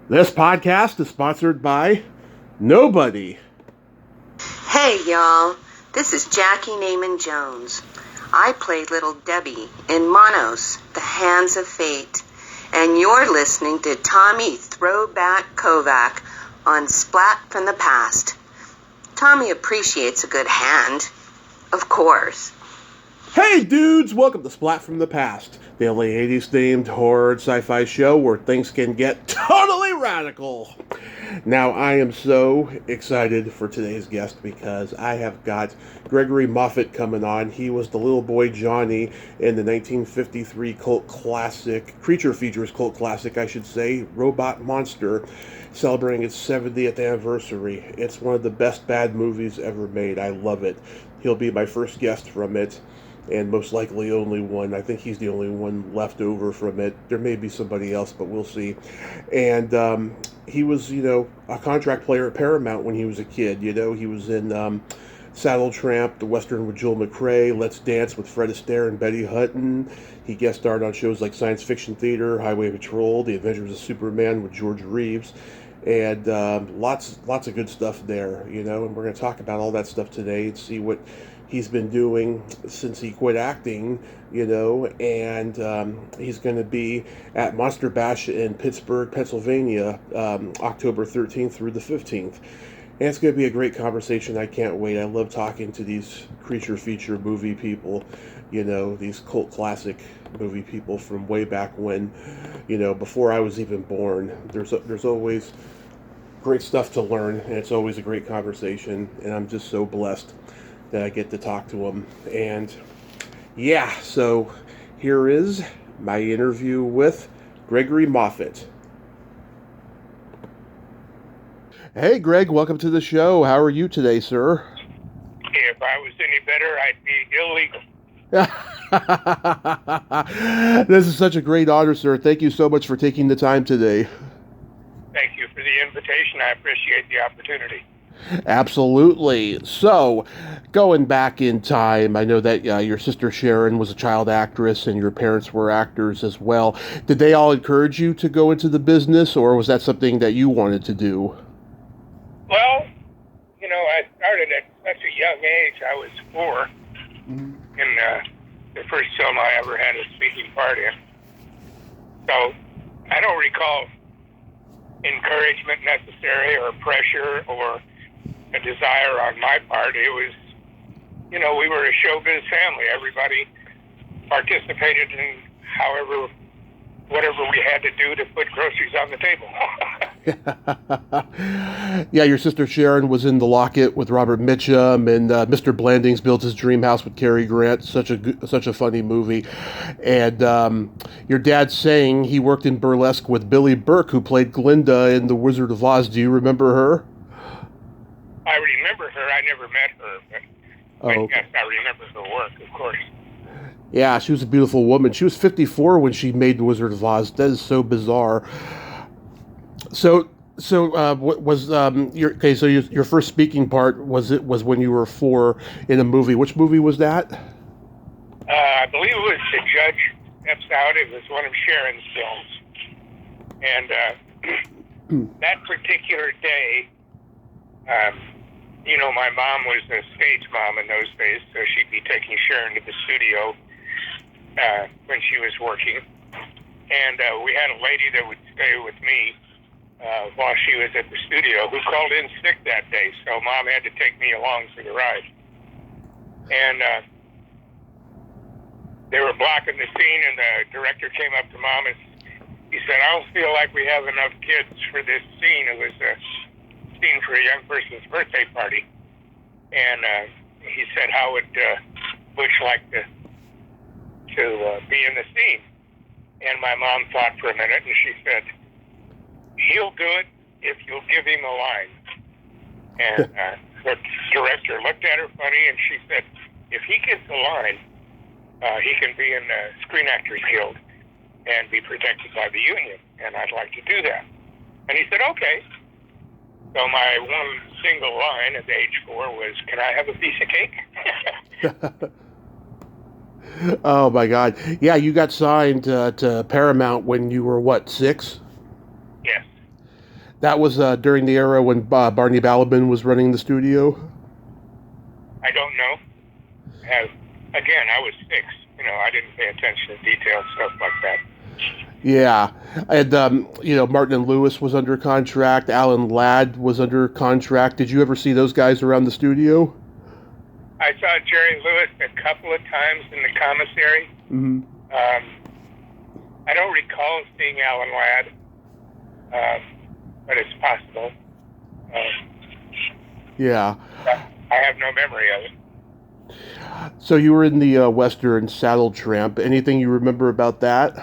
This podcast is sponsored by nobody. Hey y'all, this is Jackie Naaman Jones. I played Little Debbie in Monos, The Hands of Fate, and you're listening to Tommy Throwback Kovac on Splat from the Past. Tommy appreciates a good hand, of course. Hey dudes, welcome to Splat from the Past, the only 80s themed horror sci-fi show where things can get totally radical. Now I am so excited for today's guest because I have got Gregory Moffett coming on. He was the little boy Johnny in the 1953 cult classic, Creature Features cult classic, I should say, Robot Monster, celebrating its 70th anniversary. It's one of the best bad movies ever made. I love it. He'll be my first guest from it, and most likely only one. I think he's the only one left over from it. There may be somebody else, but we'll see. And he was, a contract player at Paramount when he was a kid. He was in Saddle Tramp, The Western with Joel McRae, Let's Dance with Fred Astaire and Betty Hutton. He guest starred on shows like Science Fiction Theater, Highway Patrol, The Adventures of Superman with George Reeves, and lots of good stuff there, and we're going to talk about all that stuff today and see what he's been doing since he quit acting, and he's going to be at Monster Bash in Pittsburgh, Pennsylvania, October 13th through the 15th. And it's going to be a great conversation. I can't wait. I love talking to these creature feature movie people, these cult classic movie people from way back when, before I was even born. There's always great stuff to learn, and it's always a great conversation, and I'm just so blessed that I get to talk to him. And yeah, so here is my interview with Gregory Moffett. Hey Greg, welcome to the show. How are you today, sir? If I was any better, I'd be illegal. This is such a great honor, sir. Thank you so much for taking the time today. Thank you for the invitation. I appreciate the opportunity. Absolutely. So, going back in time, I know that your sister Sharon was a child actress and your parents were actors as well. Did they all encourage you to go into the business, or was that something that you wanted to do? Well, I started at such a young age. I was 4 in the first film I ever had a speaking part in. So, I don't recall encouragement necessary or pressure or a desire on my part. It was, we were a showbiz family. Everybody participated in whatever we had to do to put groceries on the table. Yeah, your sister Sharon was in The Locket with Robert Mitchum, and Mr. Blandings Built His Dream House with Cary Grant. Such a funny movie. And your dad sang he worked in burlesque with Billy Burke, who played Glinda in The Wizard of Oz. Do you remember her? I remember her. I never met her, but yes, I remember her work, of course. Yeah, she was a beautiful woman. She was 54 when she made The Wizard of Oz. That is so bizarre. So what was your first speaking part was when you were 4 in a movie. Which movie was that? I believe it was The Judge Steps Out. It was one of Sharon's films, and that particular day, my mom was a stage mom in those days, so she'd be taking Sharon to the studio when she was working. And we had a lady that would stay with me while she was at the studio who called in sick that day, so Mom had to take me along for the ride. And they were blocking the scene, and the director came up to Mom and he said, "I don't feel like we have enough kids for this scene." It was a scene for a young person's birthday party. And he said, "How would Bush like to be in the scene?" And my mom thought for a minute, and she said, "He'll do it if you'll give him a line." And the director looked at her funny, and she said, "If he gets a line, he can be in the Screen Actors Guild and be protected by the union, and I'd like to do that." And he said, "Okay." So my one single line at age 4 was, "Can I have a piece of cake?" Oh my God! Yeah, you got signed to Paramount when you were what, 6? Yes. That was during the era when Barney Balabin was running the studio? I don't know. Again, I was 6. I didn't pay attention to details, stuff like that. Yeah. And, Martin and Lewis was under contract. Alan Ladd was under contract. Did you ever see those guys around the studio? I saw Jerry Lewis a couple of times in the commissary. Mm-hmm. I don't recall seeing Alan Ladd, but it's possible. Yeah. I have no memory of it. So you were in the Western Saddle Tramp. Anything you remember about that?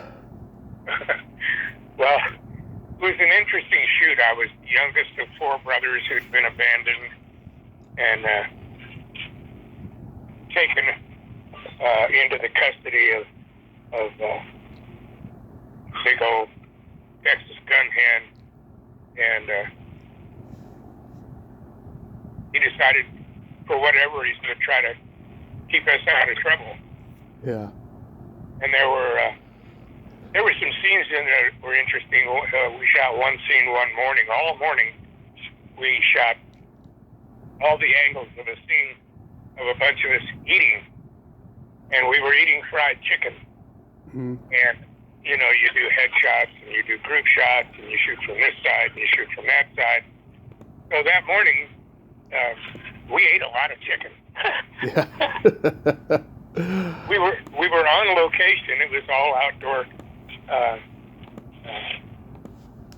Well, it was an interesting shoot. I was the youngest of 4 brothers who'd been abandoned and taken into the custody of big old Texas gun hand, and he decided, for whatever reason, to try to keep us out of trouble. Yeah. And there were some scenes in there that were interesting. We shot one scene one morning. All morning, we shot all the angles of a scene of a bunch of us eating, and we were eating fried chicken. Mm-hmm. And you do headshots and you do group shots and you shoot from this side and you shoot from that side. So that morning, we ate a lot of chicken. Yeah. we were on location. It was all outdoor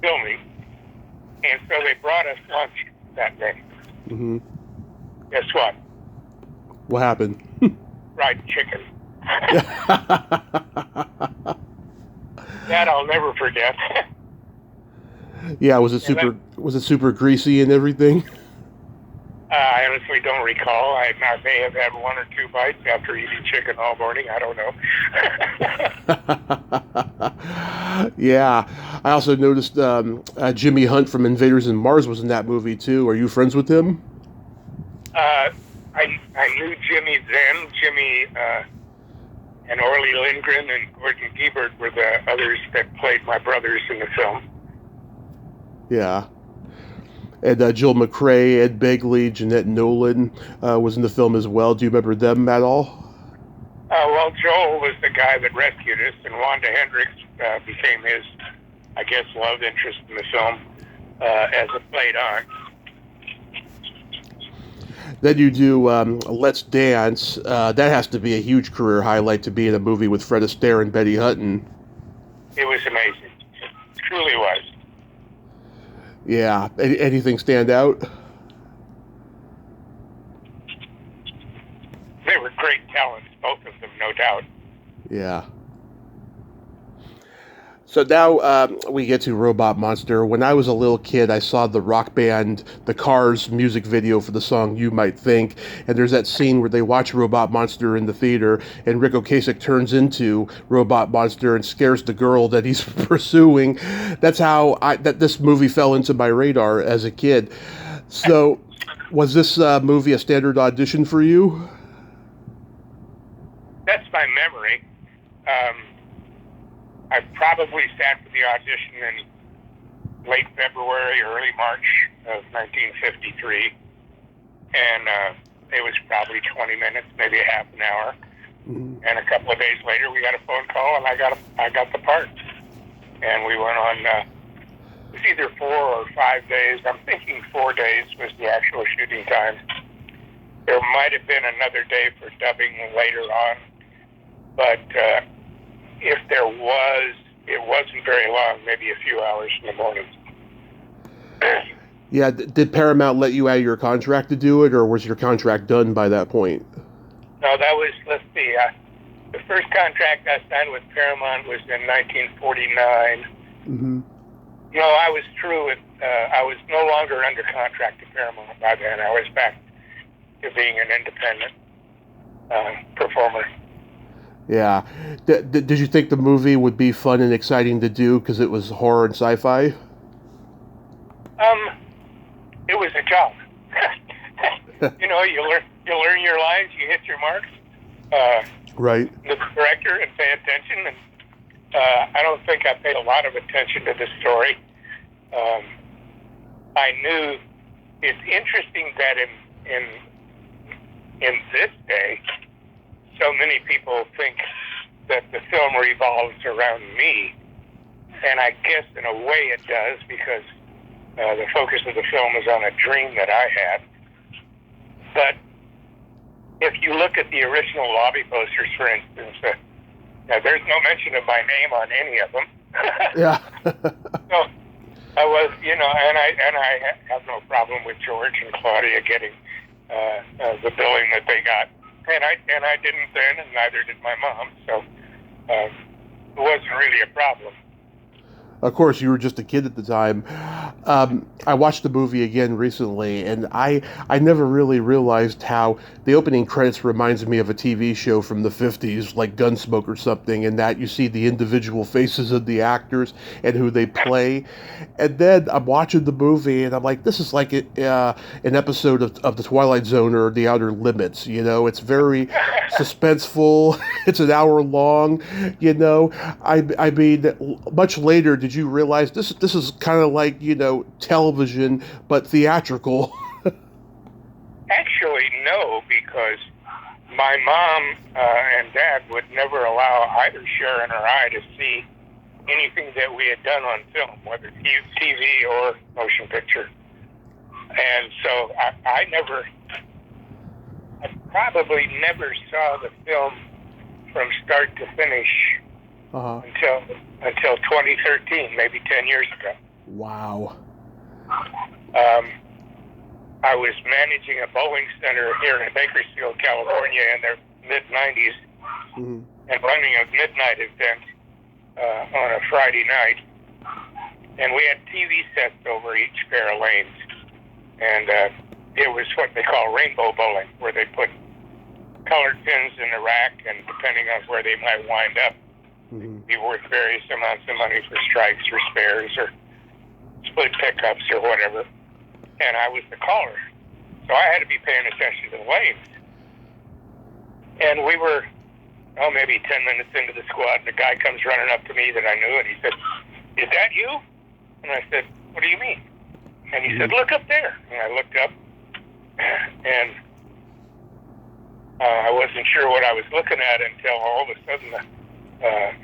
filming, and so they brought us lunch that day. Mm-hmm. Guess what? What happened? Fried chicken. That I'll never forget. Yeah, was it super greasy and everything? I honestly don't recall. I may have had 1 or 2 bites after eating chicken all morning. I don't know. Yeah. I also noticed Jimmy Hunt from Invaders in Mars was in that movie, too. Are you friends with him? I knew Jimmy then. Jimmy and Orly Lindgren and Gordon Gebert were the others that played my brothers in the film. Yeah. And Jill McRae, Ed Begley, Jeanette Nolan was in the film as well. Do you remember them at all? Well, Joel was the guy that rescued us, and Wanda Hendricks became his, I guess, love interest in the film as it played on. Then you do Let's Dance. That has to be a huge career highlight, to be in a movie with Fred Astaire and Betty Hutton. It was amazing. It truly was. Yeah. Anything stand out? They were great talents, both of them, no doubt. Yeah. So now we get to Robot Monster. When I was a little kid, I saw the rock band The Cars music video for the song You Might Think, and there's that scene where they watch Robot Monster in the theater, and Rick Ocasek turns into Robot Monster and scares the girl that he's pursuing. That's how that this movie fell into my radar as a kid. So, was this movie a standard audition for you? That's my memory. I probably sat for the audition in late February or early March of 1953, and it was probably 20 minutes, maybe a half an hour. Mm-hmm. And a couple of days later, we got a phone call, and I got the part. And we went on. It was either 4 or 5 days. I'm thinking 4 days was the actual shooting time. There might have been another day for dubbing later on, but if there was, it wasn't very long, maybe a few hours in the morning. Yeah, did Paramount let you out of your contract to do it, or was your contract done by that point? No, that was, let's see, the first contract I signed with Paramount was in 1949. Mm-hmm. No, I was through with, I was no longer under contract to Paramount by then. I was back to being an independent performer. Yeah. Did you think the movie would be fun and exciting to do because it was horror and sci-fi? It was a job. You know, you learn your lines, you hit your marks. Right. The director and pay attention, and I don't think I paid a lot of attention to this story. I knew it's interesting that in this day, so many people think that the film revolves around me, and I guess in a way it does, because the focus of the film is on a dream that I had. But if you look at the original lobby posters, for instance, now there's no mention of my name on any of them. Yeah. So I was, and I have no problem with George and Claudia getting the billing that they got, and I didn't then, and neither did my mom. So it wasn't really a problem. Of course, you were just a kid at the time. I watched the movie again recently, and I never really realized how the opening credits reminds me of a TV show from the 50s, like Gunsmoke or something, and that you see the individual faces of the actors and who they play. And then I'm watching the movie, and I'm like, this is like an episode of The Twilight Zone or The Outer Limits. It's very suspenseful. It's an hour long. I mean, much later, did you realize this is kind of like, television, but theatrical? Actually, no, because my mom and dad would never allow either Sharon or I to see anything that we had done on film, whether TV or motion picture. And so I probably never saw the film from start to finish until 2013, maybe 10 years ago. Wow. I was managing a bowling center here in Bakersfield, California in the mid-90s, and running a midnight event on a Friday night. And we had TV sets over each pair of lanes. And it was what they call rainbow bowling, where they put colored pins in the rack, and depending on where they might wind up, be worth various amounts of money for strikes or spares or split pickups or whatever. And I was the caller, so I had to be paying attention to the lanes. And we were, maybe 10 minutes into the squad, and a guy comes running up to me that I knew, and he said, "Is that you?" And I said, "What do you mean?" And he said, "Look up there." And I looked up, and I wasn't sure what I was looking at until all of a sudden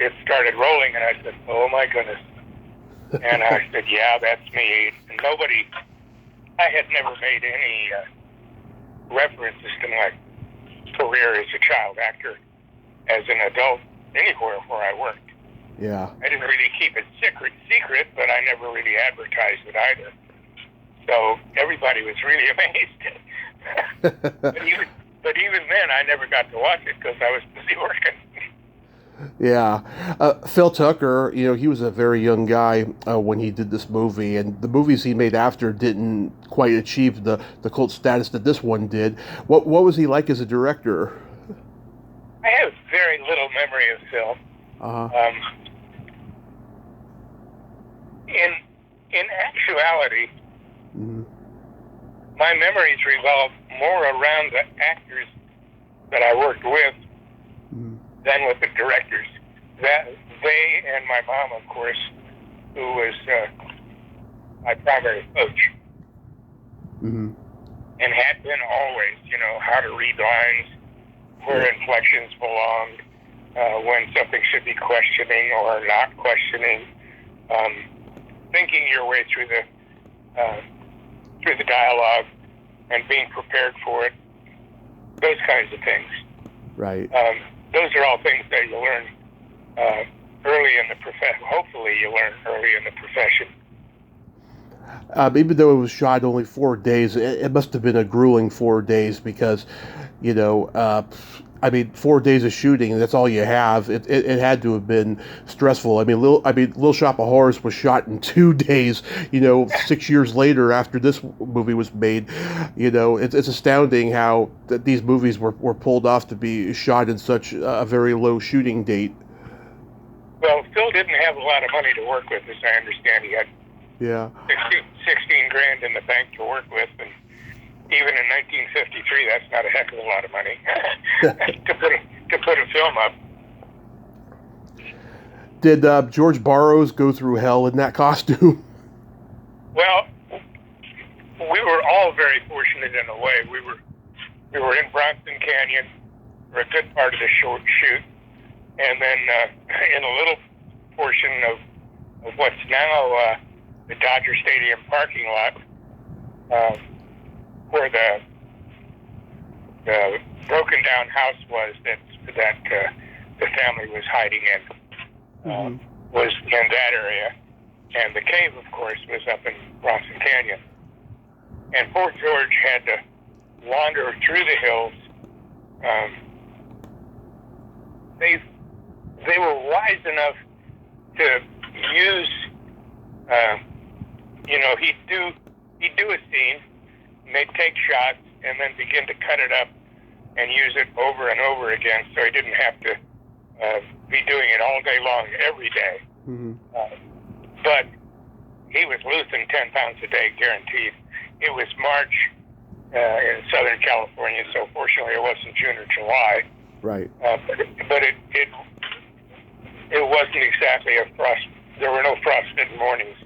it started rolling, and I said, "Oh my goodness." And I said, "Yeah, that's me." And I had never made any references to my career as a child actor, as an adult, anywhere where I worked. Yeah. I didn't really keep it secret, but I never really advertised it either. So everybody was really amazed. But even then, I never got to watch it because I was busy working. Yeah. Phil Tucker, he was a very young guy when he did this movie, and the movies he made after didn't quite achieve the cult status that this one did. What was he like as a director? I have very little memory of Phil. In actuality, my memories revolve more around the actors that I worked with than with the directors. That they and my mom, of course, who was my primary coach, and had been always, how to read lines, where inflections belonged, when something should be questioning or not questioning, thinking your way through the dialogue and being prepared for it, those kinds of things. Right. Those are all things that you learn early in the profession. Hopefully you learn early in the profession. Even though it was shot only 4 days, it must have been a grueling 4 days because, 4 days of shooting, that's all you have. It had to have been stressful. Little Shop of Horrors was shot in 2 days, 6 years later after this movie was made. It's astounding how these movies were pulled off to be shot in such a very low shooting date. Well, Phil didn't have a lot of money to work with, as I understand. He had 16 grand in the bank to work with, and even in 1953, that's not a heck of a lot of money to put a film up. Did George Burroughs go through hell in that costume? Well, we were all very fortunate in a way. We were in Bronson Canyon for a good part of the shoot, and then in a little portion of what's now the Dodger Stadium parking lot, where the broken down house was that the family was hiding in, was in that area, and the cave, of course, was up in Bronson Canyon. And Fort George had to wander through the hills. They were wise enough to use, he'd do a scene, and they'd take shots, and then begin to cut it up and use it over and over again, so he didn't have to be doing it all day long every day. But he was losing 10 pounds a day, guaranteed. It was March in Southern California, so fortunately it wasn't June or July. Right. But it wasn't exactly a frost. There were no frosted mornings.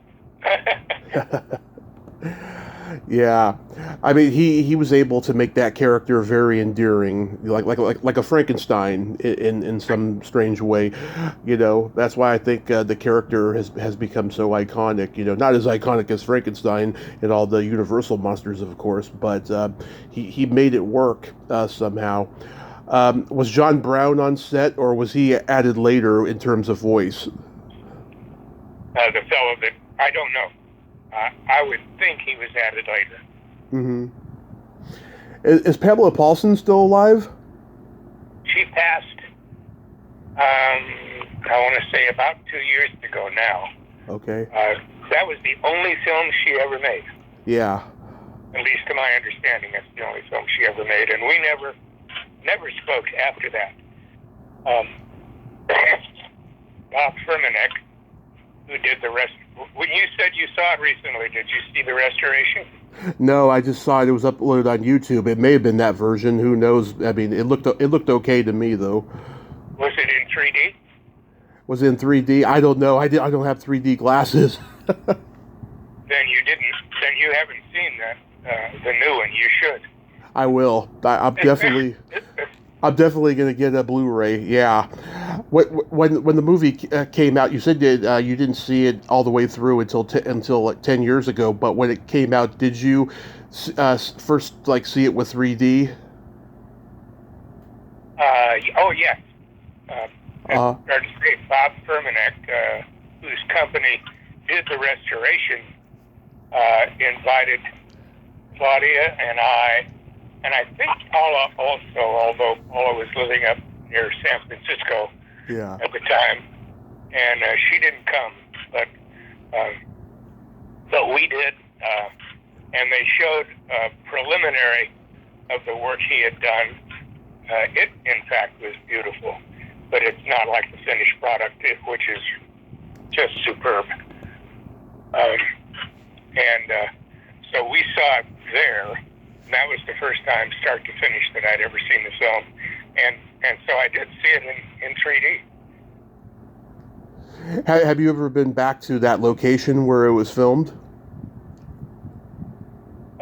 Yeah, I mean, he was able to make that character very endearing, like a Frankenstein in some strange way. You know, that's why I think the character has become so iconic. You know, not as iconic as Frankenstein and all the Universal monsters, of course, but he made it work somehow. Was John Brown on set, or was he added later in terms of voice? The fellow that I don't know. I would think he was added later. Is Pamela Paulson still alive? She passed, I want to say about 2 years ago now. Okay. That was the only film she ever made. Yeah. At least to my understanding, that's the only film she ever made. And we never spoke after that. Bob Firmanek, who did the rest. When you said you saw it recently, did you see the restoration? No, I just saw it. It was uploaded on YouTube. It may have been that version. Who knows? I mean, it looked okay to me, though. Was it in 3D? Was it in 3D? I don't know. I don't have 3D glasses. Then you didn't. Then you haven't seen the new one. You should. I will. I'm definitely going to get a Blu-ray. Yeah. When the movie came out, you said that you didn't see it all the way through until like 10 years ago. But when it came out, did you first see it with 3D? Oh yes. Hard to say, Bob Firmanek, whose company did the restoration, invited Claudia and I think Paula also, although Paula was living up near San Francisco at the time, and she didn't come, but we did, and they showed a preliminary of the work he had done. It, in fact, was beautiful, but it's not like the finished product, which is just superb. So we saw it there. And that was the first time, start to finish, that I'd ever seen the film, and so I did see it in 3D. Have you ever been back to that location where it was filmed?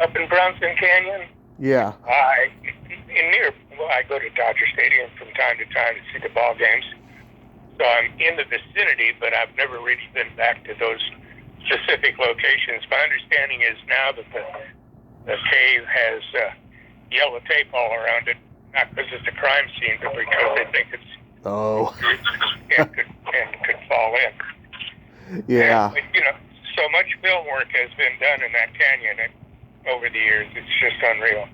Up in Bronson Canyon? Yeah. I go to Dodger Stadium from time to time to see the ball games, so I'm in the vicinity, but I've never really been back to those specific locations. My understanding is now that the cave has yellow tape all around it, not because it's a crime scene, but because they think it's and could fall in. Yeah. And, so much film work has been done in that canyon over the years. It's just unreal.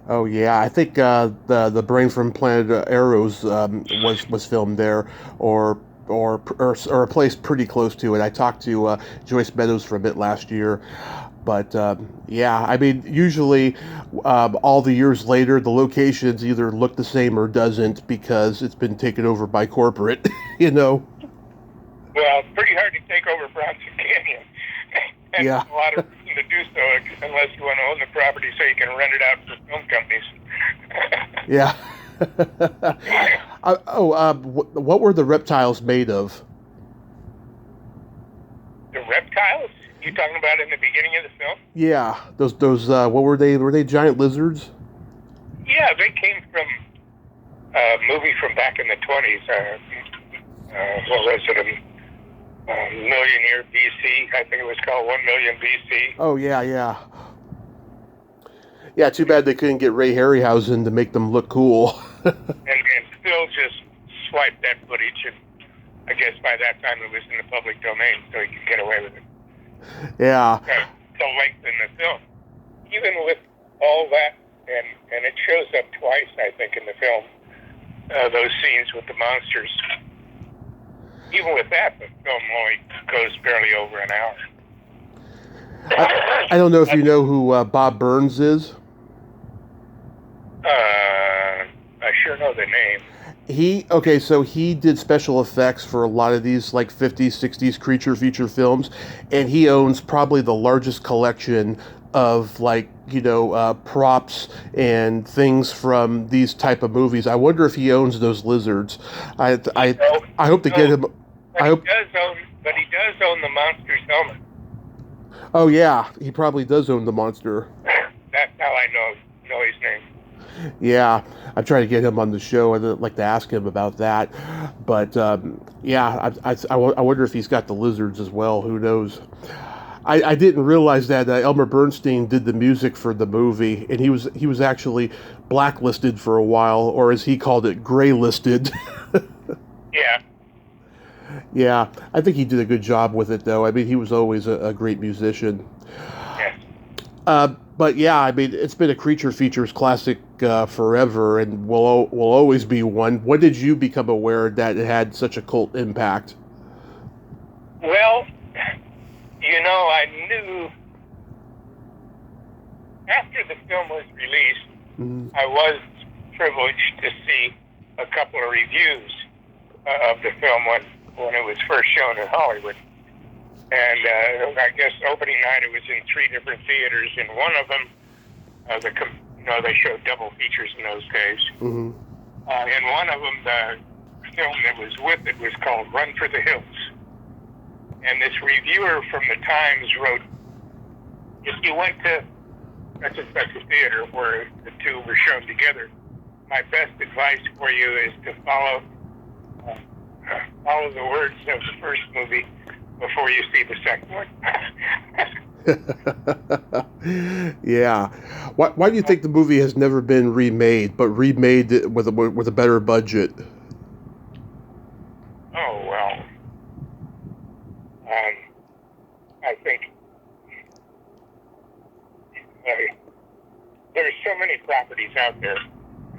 Oh yeah, I think the Brain from Planet Arrows was filmed there, or a place pretty close to it. I talked to Joyce Meadows from it last year. But, yeah, I mean, usually all the years later, the locations either look the same or doesn't because it's been taken over by corporate, Well, it's pretty hard to take over Bronson Canyon. And yeah. a lot of reason to do so unless you want to own the property so you can rent it out for film companies. Yeah. What were the reptiles made of? The reptiles? You talking about in the beginning of the film? Yeah, those what were they? Were they giant lizards? Yeah, they came from a movie from back in the 20s. What was it? A million year BC. I think it was called 1 million BC. Oh yeah, yeah. Yeah, too bad they couldn't get Ray Harryhausen to make them look cool. And Phil just swiped that footage, and I guess by that time it was in the public domain, so he could get away with it. Yeah. To lengthen the film. Even with all that, and it shows up twice, I think, in the film, those scenes with the monsters. Even with that, the film only goes barely over an hour. I don't know if you know who Bob Burns is. I sure know the name. So he did special effects for a lot of these like 50s, 60s creature feature films, and he owns probably the largest collection of props and things from these type of movies. I wonder if he owns those lizards. I hope to get him. But he does own the monster's helmet. Oh yeah, he probably does own the monster. That's how I know his name. Yeah, I'm trying to get him on the show. I'd like to ask him about that. But yeah, I wonder if he's got the lizards as well. Who knows? I didn't realize that Elmer Bernstein did the music for the movie, and he was actually blacklisted for a while, or as he called it, graylisted. Yeah. Yeah, I think he did a good job with it, though. I mean, he was always a great musician. Yes. But yeah, I mean, it's been a Creature Features classic forever, and will always be one. When did you become aware that it had such a cult impact? Well, I knew after the film was released, I was privileged to see a couple of reviews of the film when it was first shown in Hollywood. And I guess opening night it was in 3 different theaters. In one of them, they showed double features in those days. Mm-hmm. In one of them, the film that was with it was called Run for the Hills. And this reviewer from the Times wrote, if you went to such and such a theater where the two were shown together, my best advice for you is to follow the words of the first movie before you see the second one. Yeah. Why do you think the movie has never been remade, but remade with a better budget? Oh, well. I think there's so many properties out there.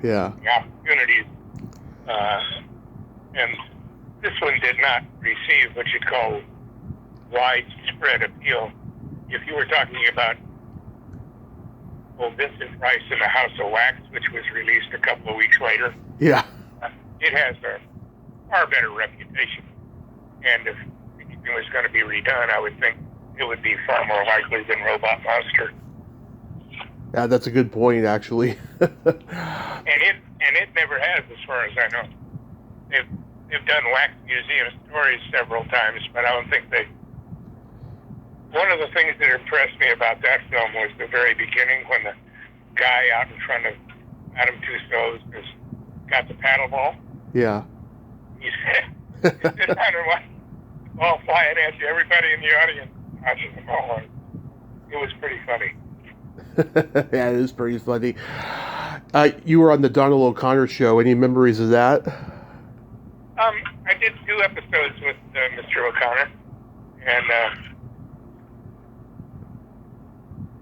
Yeah. The opportunities. And this one did not receive what you'd call widespread appeal. If you were talking about Vincent Price in The House of Wax, which was released a couple of weeks later, Yeah. It has a far better reputation. And if it was going to be redone, I would think it would be far more likely than Robot Monster. Yeah, that's a good point, actually. and it never has, as far as I know. They've done Wax Museum stories several times, but I don't think they. One of the things that impressed me about that film was the very beginning when the guy out in front of Madame Tussauds has got the paddle ball. Yeah. He sit down and watch the ball flying at you. Everybody in the audience watching the ball. It was pretty funny. Yeah, it is pretty funny. You were on the Donald O'Connor show. Any memories of that? I did 2 episodes with Mr. O'Connor, and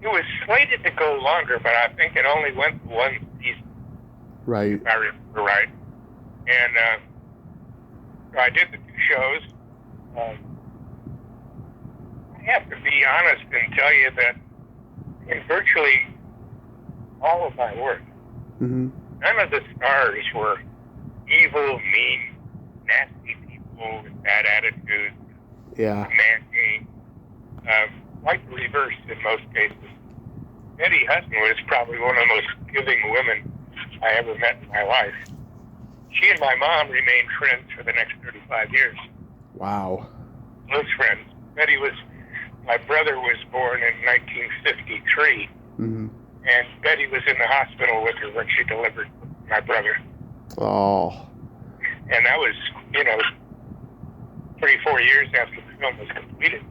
it was slated to go longer, but I think it only went 1 season. Right. If I remember right. And so I did the 2 shows. I have to be honest and tell you that in virtually all of my work, none of the stars were evil, mean, nasty people with bad attitudes. Yeah. Demanding. Quite the reverse in most cases. Betty Hutton was probably one of the most giving women I ever met in my life. She and my mom remained friends for the next 35 years. Wow. Close friends. Betty was my brother was born in 1953, Mm-hmm. and Betty was in the hospital with her when she delivered my brother. Oh. And that was, 3-4 years after the film was completed.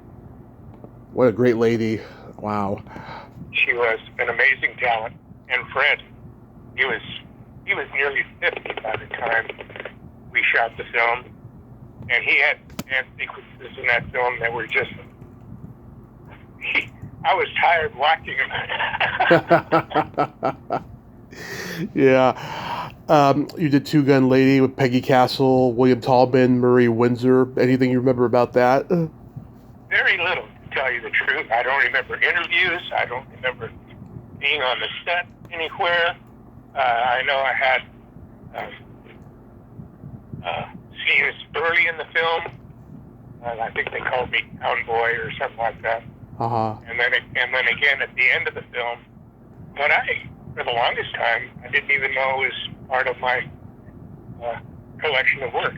What a great lady. Wow. She was an amazing talent. And Fred, he was nearly 50 by the time we shot the film. And he had sequences in that film that were just... I was tired watching him. Yeah. You did Two Gun Lady with Peggy Castle, William Tallman, Marie Windsor. Anything you remember about that? Very little, to tell you the truth. I don't remember interviews. I don't remember being on the set anywhere. I know I had scenes early in the film. I think they called me Town Boy or something like that. Uh-huh. And then again at the end of the film. But for the longest time, I didn't even know it was part of my collection of work.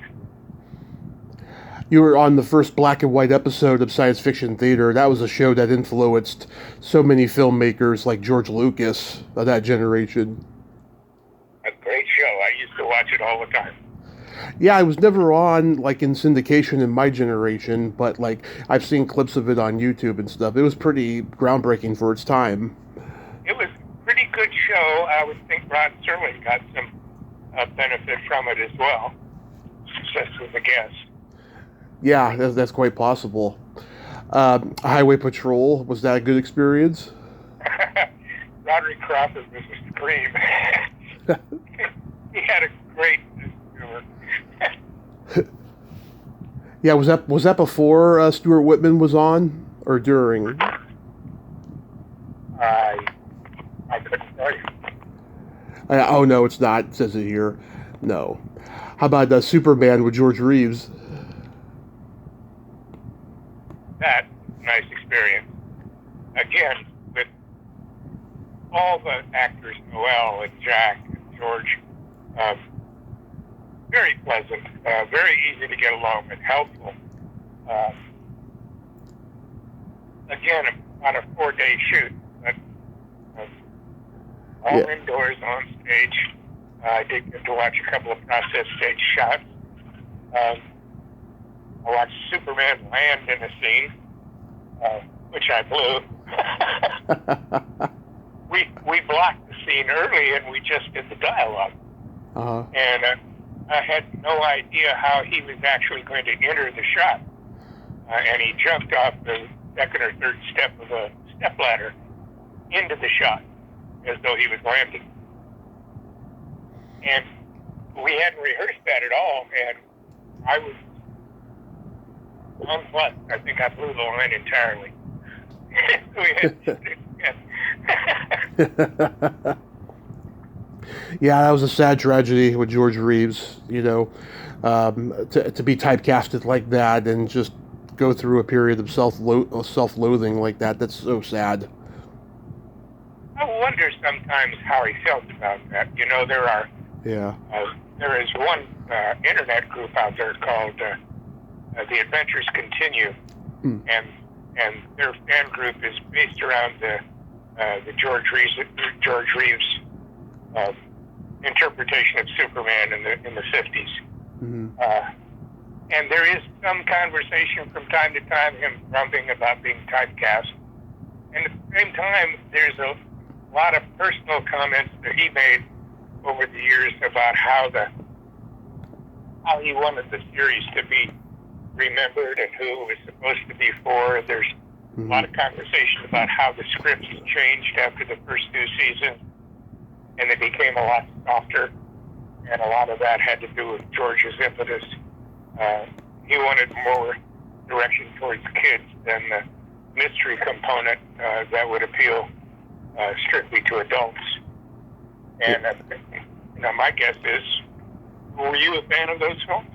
You were on the first black and white episode of Science Fiction Theater. That was a show that influenced so many filmmakers like George Lucas of that generation. A great show. I used to watch it all the time. Yeah, I was never on, like, in syndication in my generation, but, like, I've seen clips of it on YouTube and stuff. It was pretty groundbreaking for its time. It was a pretty good show. I would think Rod Serling got some benefit from it as well, just as a guest. Yeah, that's quite possible. Highway Patrol, was that a good experience? Roderick Crawford was a scream. He had a great humor. Yeah, was that before Stuart Whitman was on, or during? I couldn't tell you. Oh, no, it's not. It says it here. No. How about Superman with George Reeves? That nice experience. Again, with all the actors, Noel and Jack and George, very pleasant, very easy to get along with, helpful. Again, on a 4-day shoot, but all indoors on stage. I did get to watch a couple of process stage shots. I watched Superman land in a scene, which I blew. We blocked the scene early, and we just did the dialogue. Uh-huh. And I had no idea how he was actually going to enter the shot. And he jumped off the second or third step of a stepladder into the shot, as though he was landing. And we hadn't rehearsed that at all, and I was nonplussed. I think I blew the line entirely. Yeah, that was a sad tragedy with George Reeves, to be typecasted like that and just go through a period of self-loathing like that. That's so sad. I wonder sometimes how he felt about that. There is one internet group out there called The Adventures Continue, and their fan group is based around the George Reeves interpretation of Superman in the 50s. Mm-hmm. And there is some conversation from time to time, him grumbling about being typecast. And at the same time, there's a lot of personal comments that he made over the years about how he wanted the series to be remembered and who it was supposed to be for. There's a lot of conversation about how the scripts changed after the first 2 seasons, and it became a lot softer, and a lot of that had to do with George's impetus. He wanted more direction towards kids than the mystery component that would appeal strictly to adults. And my guess is, were you a fan of those films?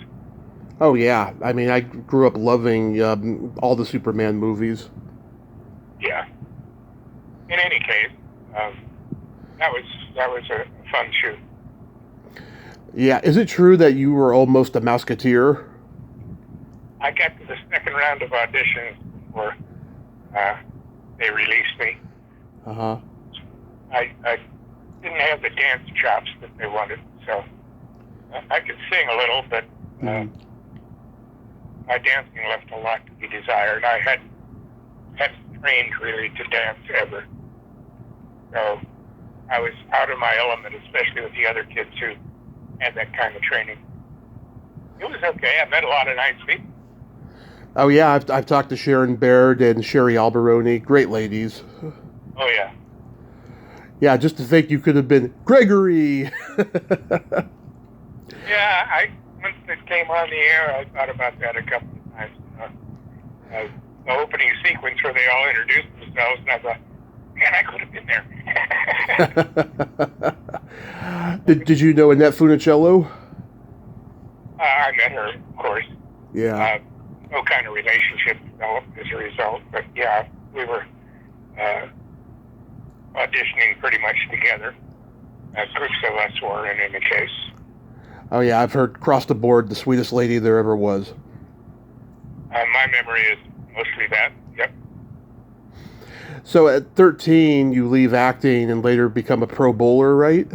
Oh yeah, I mean, I grew up loving all the Superman movies. Yeah. In any case, that was a fun shoot. Yeah, is it true that you were almost a Mouseketeer? I got to the second round of auditions before they released me. Uh-huh. I didn't have the dance chops that they wanted, so I could sing a little, but my dancing left a lot to be desired. I hadn't trained really to dance ever, so I was out of my element, especially with the other kids who had that kind of training. It was okay. I met a lot of nice people. Oh yeah, I've talked to Sharon Baird and Sherry Alberoni. Great ladies. Oh yeah. Yeah, just to think you could have been Gregory. Yeah, once it came on the air, I thought about that a couple of times. The opening sequence where they all introduced themselves, and I thought, man, I could have been there. Did you know Annette Funicello? I met her, of course. Yeah. No kind of relationship developed as a result, but yeah, we were auditioning pretty much together. Groups of us were in any case. Oh yeah, I've heard across the board the sweetest lady there ever was. My memory is mostly that. Yep. So at 13, you leave acting and later become a pro bowler, right?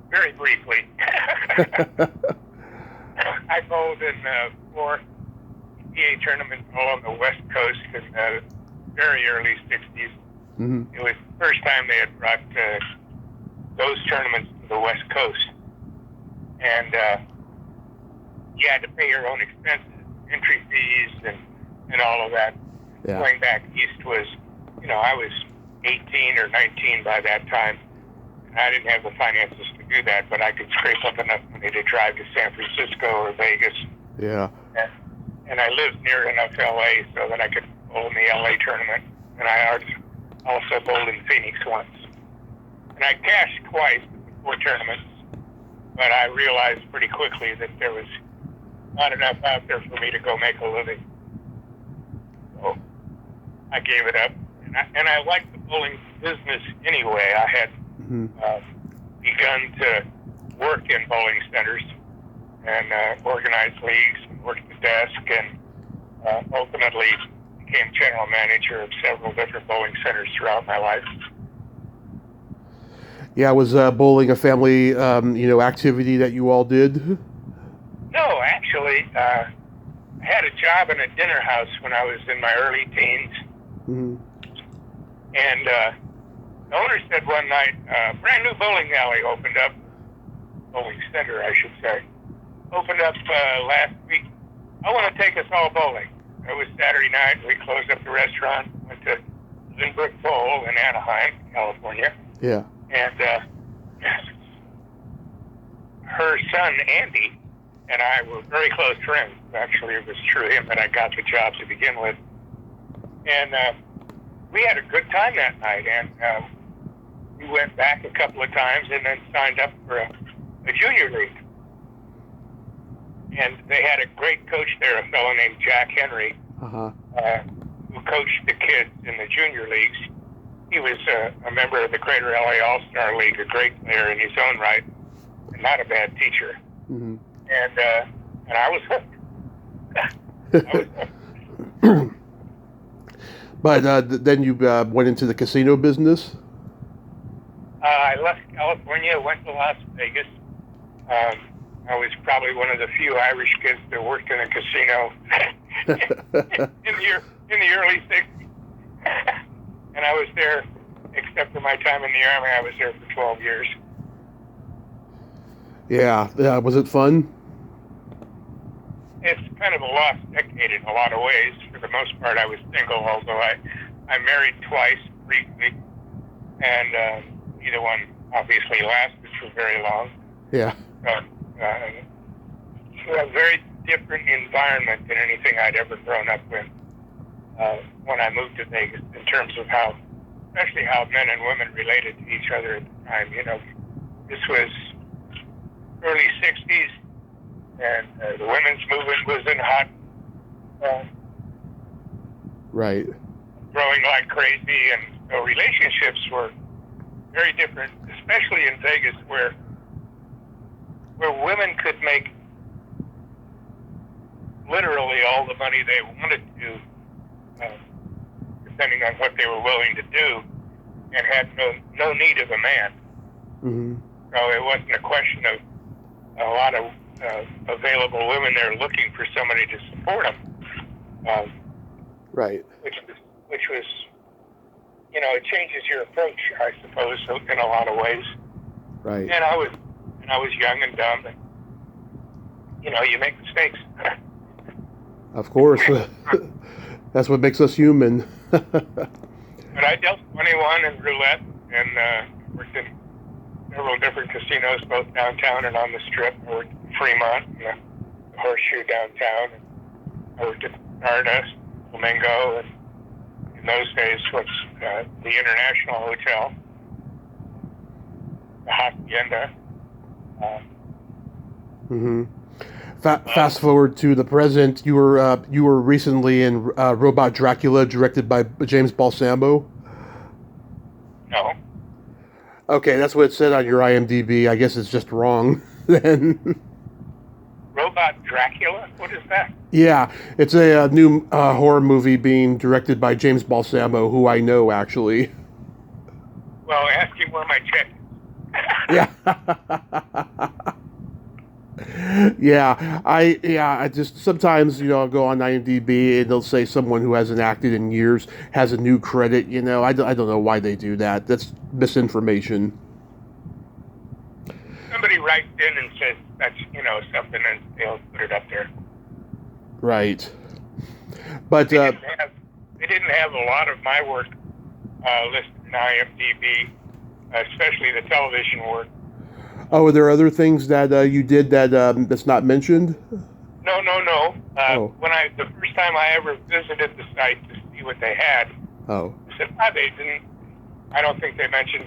Very briefly. I bowled in 4 PA tournaments all on the West Coast in the very early 60s. Mm-hmm. It was the first time they had brought those tournaments to the West Coast. And you had to pay your own expenses, entry fees, and all of that. Yeah. Going back east was, I was 18 or 19 by that time. And I didn't have the finances to do that, but I could scrape up enough money to drive to San Francisco or Vegas. Yeah. And I lived near enough LA so that I could bowl in the LA tournament. And I also bowled in Phoenix once. And I cashed twice at the 4 tournaments, but I realized pretty quickly that there was not enough out there for me to go make a living. So I gave it up. And I liked the bowling business anyway. I had begun to work in bowling centers and organize leagues and work the desk, and ultimately became general manager of several different bowling centers throughout my life. Yeah, was bowling a family, activity that you all did? No, actually, I had a job in a dinner house when I was in my early teens. Mm-hmm. And the owner said one night, a brand new bowling alley opened up, bowling center, I should say, opened up last week. I want to take us all bowling. It was Saturday night. We closed up the restaurant, went to Lindbrook Bowl in Anaheim, California. Yeah. And her son, Andy, and I were very close friends. Actually, it was through him that I got the job to begin with. And we had a good time that night, and we went back a couple of times and then signed up for a junior league. And they had a great coach there, a fellow named Jack Henry, who coached the kids in the junior leagues. He was a member of the Greater LA All-Star League, a great player in his own right, and not a bad teacher. Mm-hmm. And I was hooked. But then you went into the casino business? I left California, went to Las Vegas. I was probably one of the few Irish kids that worked in a casino in the early 60s. And I was there, except for my time in the Army, I was there for 12 years. Yeah. Was it fun? It's kind of a lost decade in a lot of ways. For the most part, I was single, although I married twice, briefly. And either one obviously lasted for very long. Yeah. A very different environment than anything I'd ever grown up with when I moved to Vegas, in terms of especially how men and women related to each other at the time. This was early 60s, and the women's movement was in hot, right, growing like crazy, and so relationships were very different, especially in Vegas, where women could make literally all the money they wanted to depending on what they were willing to do, and had no need of a man. Mm-hmm. So it wasn't a question of a lot of available women there looking for somebody to support them. Right. Which was, it changes your approach, I suppose, in a lot of ways. Right. And I was young and dumb, and you make mistakes. Of course. That's what makes us human. But I dealt 21 in roulette and worked in several different casinos, both downtown and on the Strip. I worked in Fremont, and the Horseshoe downtown. I worked at Stardust, Flamingo, and in those days, what's the International Hotel, the Hacienda. Mm-hmm. Fast forward to the present. You were recently in Robot Dracula, directed by James Balsamo. No. Okay, that's what it said on your IMDb. I guess it's just wrong then. Robot Dracula? What is that? Yeah, it's a new horror movie being directed by James Balsamo, who I know actually. Well, ask him where my check is. Yeah. I just sometimes I'll go on IMDb and they'll say someone who hasn't acted in years has a new credit. I don't know why they do that. That's misinformation. Somebody writes in and says that's something, and they'll put it up there. Right. But they didn't have a lot of my work listed in IMDb, especially the television work. Oh, are there other things that you did that's not mentioned? No. When the first time I ever visited the site to see what they had, I said, they didn't. I don't think they mentioned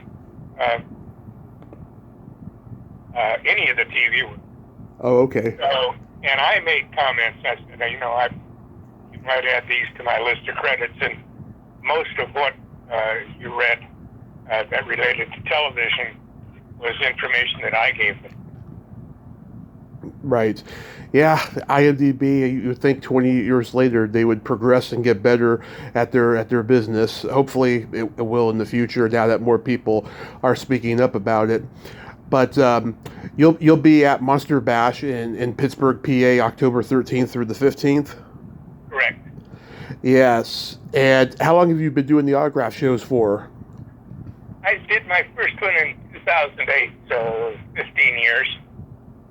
any of the TV work. Oh, okay. So, and I made comments. I said, you might add these to my list of credits, and most of what you read that related to television was information that I gave them. Right. Yeah, IMDb, you would think 20 years later they would progress and get better at their business. Hopefully it will in the future now that more people are speaking up about it. But you'll be at Monster Bash in Pittsburgh, PA, October 13th through the 15th? Correct. Yes. And how long have you been doing the autograph shows for? I did my first one in 2008, so 15 years.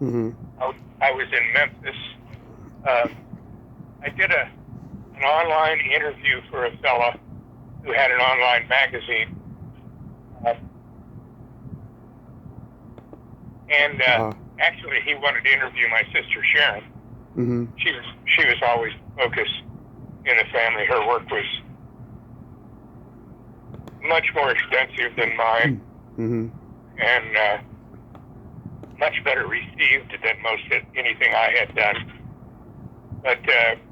Mm-hmm. I was in Memphis. I did an online interview for a fella who had an online magazine. Actually, he wanted to interview my sister Sharon. Mm-hmm. She was always focused in the family. Her work was much more extensive than mine, mm-hmm. and much better received than most anything I had done. But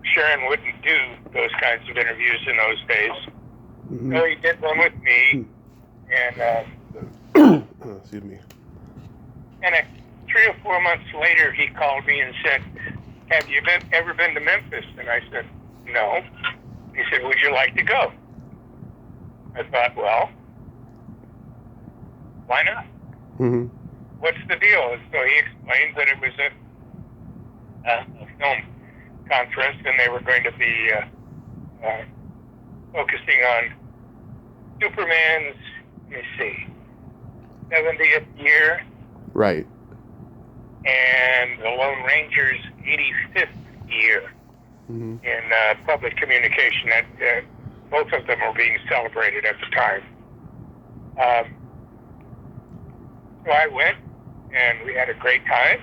Sharon wouldn't do those kinds of interviews in those days. Mm-hmm. So he did one with me, and excuse me. And 3 or 4 months later, he called me and said, "Have you ever been to Memphis?" And I said, "No." He said, "Would you like to go?" I thought, well, why not? Mm-hmm. What's the deal? And so he explained that it was a film conference, and they were going to be focusing on Superman's, 70th year. Right. And the Lone Ranger's 85th year in public communication. That both of them were being celebrated at the time. So I went, and we had a great time,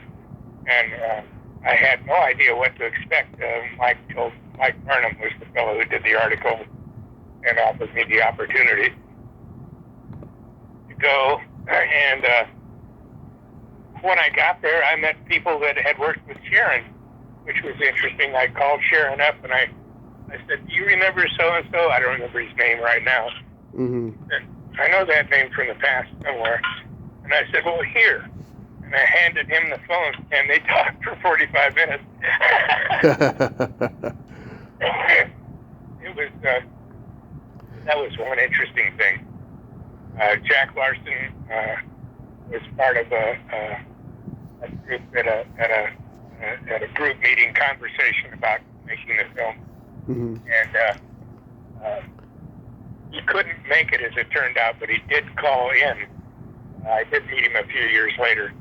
and I had no idea what to expect. Mike Burnham was the fellow who did the article and offered me the opportunity to go, and when I got there, I met people that had worked with Sharon, which was interesting. I called Sharon up, and I said, "Do you remember so-and-so?" I don't remember his name right now. Mm-hmm. I know that name from the past somewhere. And I said, "Well, here." And I handed him the phone, and they talked for 45 minutes. It was That was one interesting thing. Jack Larson was part of a group at a group meeting conversation about making the film, and he couldn't make it, as it turned out, but he did call in. I did meet him a few years later.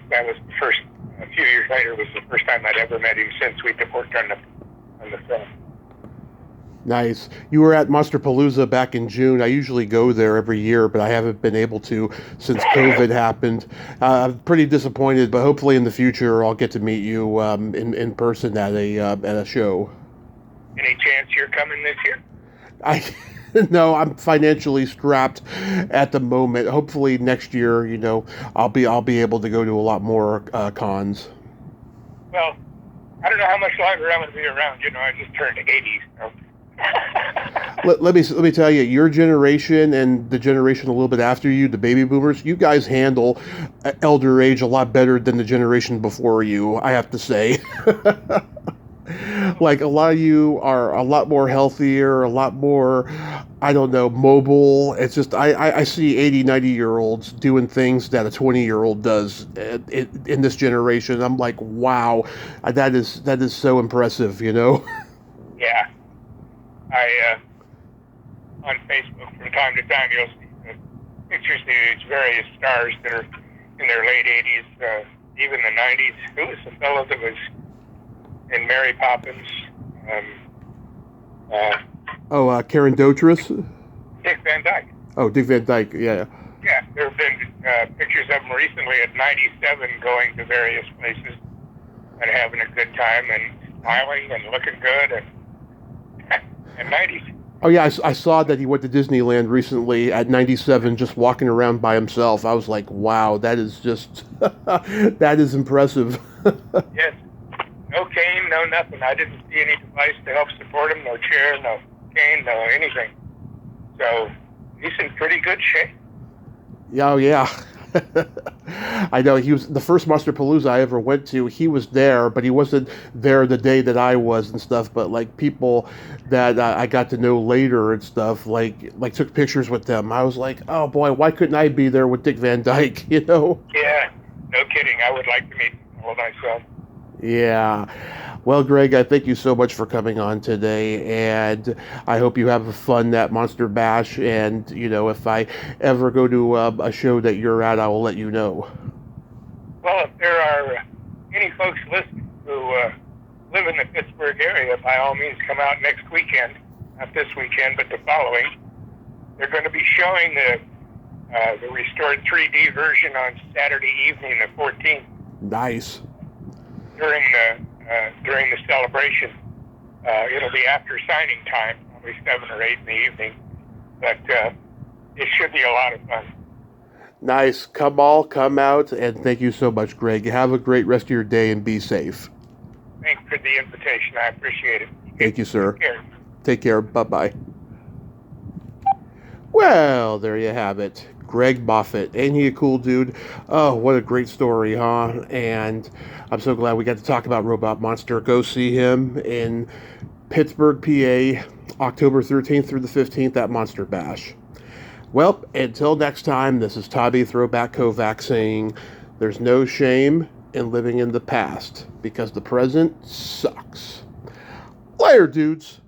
That was the first. A few years later was the first time I'd ever met him since we'd worked on the film. Nice. You were at Monsterpalooza back in June. I usually go there every year, but I haven't been able to since COVID happened. I'm pretty disappointed, but hopefully in the future I'll get to meet you in person at a show. Any chance you're coming this year? No, I'm financially strapped at the moment. Hopefully next year, I'll be able to go to a lot more cons. Well, I don't know how much longer I'm going to be around. I just turned 80. So. Let me tell you, your generation and the generation a little bit after you, the baby boomers, you guys handle elder age a lot better than the generation before you, I have to say. Like, a lot of you are a lot more healthier, a lot more, I don't know, mobile. It's just, I see 80, 90-year-olds doing things that a 20-year-old does in this generation. I'm like, wow, that is so impressive, Yeah. On Facebook from time to time, you'll see pictures of these various stars that are in their late 80s, even the 90s. Who was the fellow that was in Mary Poppins? Karen Dotris? Dick Van Dyke. Oh, Dick Van Dyke, yeah. Yeah, there have been pictures of him recently at 97 going to various places and having a good time and smiling and looking good and 90s. Oh, yeah, I saw that he went to Disneyland recently at 97, just walking around by himself. I was like, wow, that is just, that is impressive. Yes. No cane, no nothing. I didn't see any device to help support him, no chair, no cane, no anything. So he's in pretty good shape. Yeah, oh, yeah. I know he was the first Monsterpalooza I ever went to. He was there, but he wasn't there the day that I was and stuff. But like people that I got to know later and stuff, like took pictures with them. I was like, oh boy, why couldn't I be there with Dick Van Dyke? Yeah, no kidding. I would like to meet all myself. Yeah. Well, Greg, I thank you so much for coming on today, and I hope you have fun at Monster Bash, and, if I ever go to a show that you're at, I will let you know. Well, if there are any folks listening who live in the Pittsburgh area, by all means come out next weekend, not this weekend, but the following. They're going to be showing the restored 3D version on Saturday evening, the 14th. Nice. During the celebration. It'll be after signing time, probably 7 or 8 in the evening, but it should be a lot of fun. Nice. Come out, and thank you so much, Greg. Have a great rest of your day and be safe. Thanks for the invitation. I appreciate it. Thank you, sir. Take care. Take care. Bye-bye. Well, there you have it. Greg Moffett. Ain't he a cool dude? Oh, what a great story, huh? And I'm so glad we got to talk about Robot Monster. Go see him in Pittsburgh, PA, October 13th through the 15th at Monster Bash. Well, until next time, this is Tommy Throwback Kovac saying there's no shame in living in the past because the present sucks. Later, dudes.